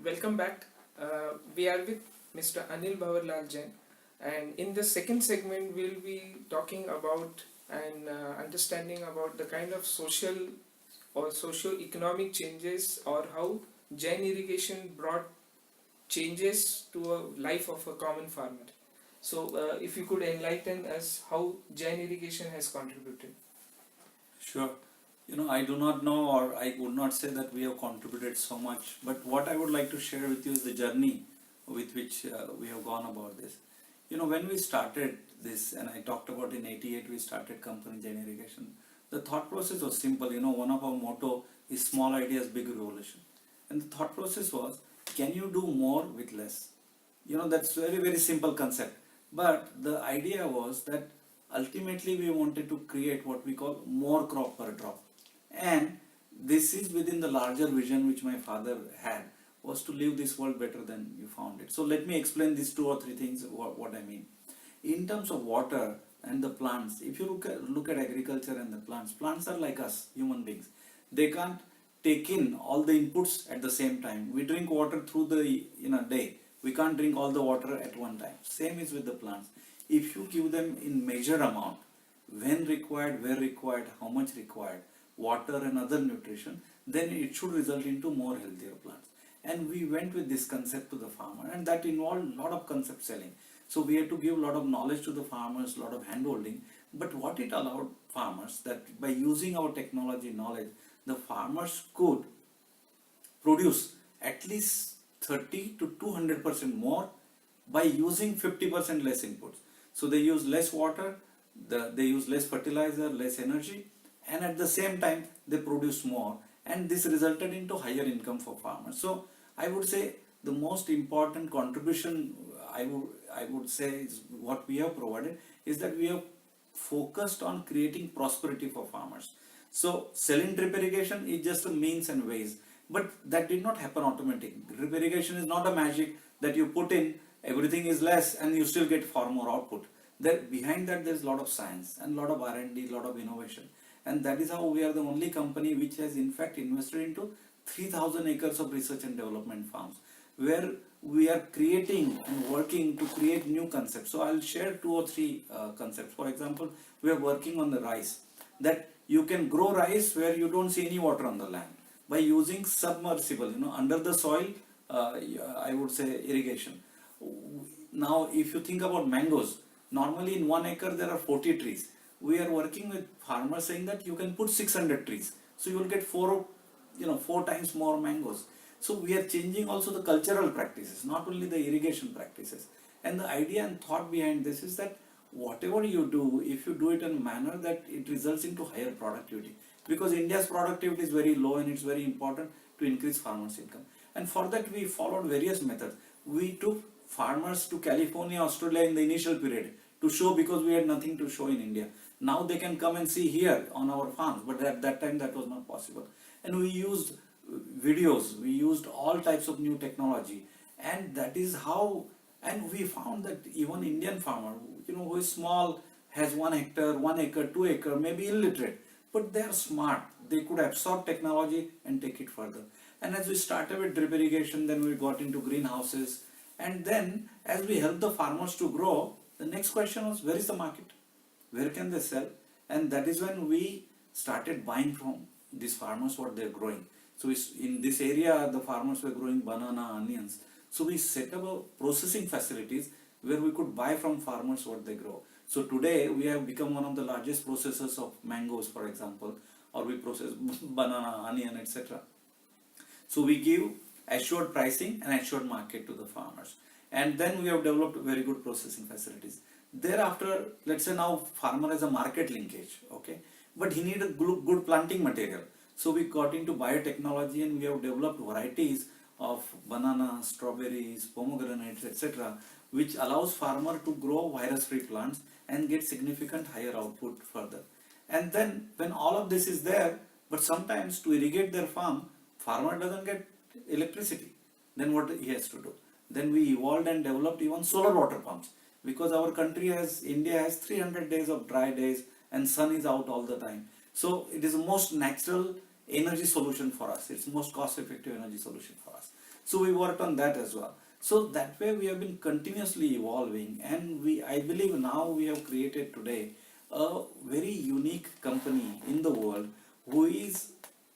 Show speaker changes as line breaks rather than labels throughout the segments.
welcome back. We are with Mr. Anil Bhavarlal Jain, and in the second segment, we'll be talking about and understanding about the kind of social or socio-economic changes or how Jain irrigation brought changes to a life of a common farmer. So, if you could enlighten us how Jain irrigation has contributed.
Sure. I do not know, or I would not say that we have contributed so much, but what I would like to share with you is the journey with which we have gone about this. When we started this, and I talked about in '88 we started company Jain Irrigation, the thought process was simple. One of our motto is small ideas, big revolution. And the thought process was, can you do more with less? That's very, very simple concept. But the idea was that ultimately we wanted to create what we call more crop per drop. And this is within the larger vision which my father had, was to leave this world better than you found it. So let me explain these two or three things, what I mean. In terms of water and the plants, if you look at agriculture and the plants are like us, human beings. They can't take in all the inputs at the same time. We drink water through the day. We can't drink all the water at one time. Same is with the plants. If you give them in measured amount, when required, where required, how much required, water and other nutrition, then it should result into more healthier plants. And we went with this concept to the farmer, and that involved a lot of concept selling. So we had to give a lot of knowledge to the farmers, a lot of handholding. But what it allowed farmers, that by using our technology knowledge, the farmers could produce at least 30 to 200% more by using 50% less inputs. So they use less water, they use less fertilizer, less energy, and at the same time they produce more, and this resulted into higher income for farmers. So I would say the most important contribution I would say is what we have provided is that we have focused on creating prosperity for farmers. So selling drip irrigation is just a means and ways, but that did not happen automatically. Drip irrigation is not a magic that you put in, everything is less and you still get far more output. Behind that there's a lot of science and a lot of R&D, a lot of innovation. And that is how we are the only company which has in fact invested into 3,000 acres of research and development farms, where we are creating and working to create new concepts. So I'll share two or three concepts. For example, we are working on the rice, that you can grow rice where you don't see any water on the land by using submersible, under the soil, I would say irrigation. Now, if you think about mangoes, normally in 1 acre there are 40 trees. We are working with farmers saying that you can put 600 trees, so you will get four times more mangoes. So we are changing also the cultural practices, not only the irrigation practices. And the idea and thought behind this is that whatever you do, if you do it in a manner that it results into higher productivity, because India's productivity is very low and it's very important to increase farmers' income. And for that we followed various methods. We took farmers to California, Australia in the initial period to show, because we had nothing to show in India. Now they can come and see here on our farms, but at that time that was not possible. And we used videos, we used all types of new technology, and that is how, and we found that even Indian farmer, who is small, has 1 hectare, 1 acre, 2 acre, maybe illiterate, but they are smart. They could absorb technology and take it further. And as we started with drip irrigation, then we got into greenhouses, and then as we helped the farmers to grow, the next question was, where is the market? Where can they sell? And that is when we started buying from these farmers what they're growing. So in this area, the farmers were growing banana, onions. So we set up processing facilities where we could buy from farmers what they grow. So today we have become one of the largest processors of mangoes, for example, or we process banana, onion, etc. So we give assured pricing and assured market to the farmers. And then we have developed very good processing facilities. Thereafter, let's say now farmer has a market linkage, okay, but he needs a good planting material. So we got into biotechnology and we have developed varieties of bananas, strawberries, pomegranates, etc., which allows farmer to grow virus-free plants and get significant higher output further. And then when all of this is there, but sometimes to irrigate their farm, farmer doesn't get electricity. Then what he has to do? Then we evolved and developed even solar water pumps, because our country India has 300 days of dry days and sun is out all the time. So it is the most natural energy solution for us. It's the most cost effective energy solution for us. So we worked on that as well. So that way we have been continuously evolving, and I believe now we have created today a very unique company in the world who is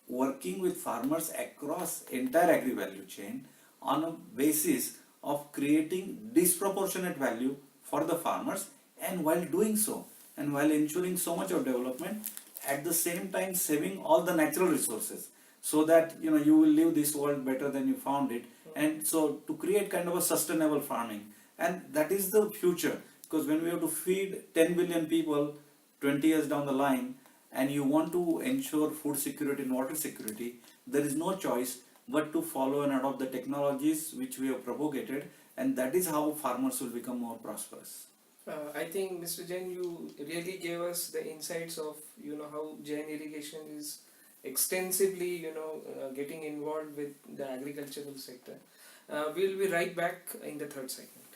working with farmers across entire agri value chain on a basis of creating disproportionate value for the farmers, and while doing so and while ensuring so much of development, at the same time saving all the natural resources, so that you will leave this world better than you found it. And so to create kind of a sustainable farming, and that is the future, because when we have to feed 10 billion people 20 years down the line, and you want to ensure food security and water security, there is no choice but to follow and adopt the technologies which we have propagated, and that is how farmers will become more prosperous.
I think Mr. Jain, you really gave us the insights of how Jain Irrigation is extensively getting involved with the agricultural sector. We'll be right back in the third segment.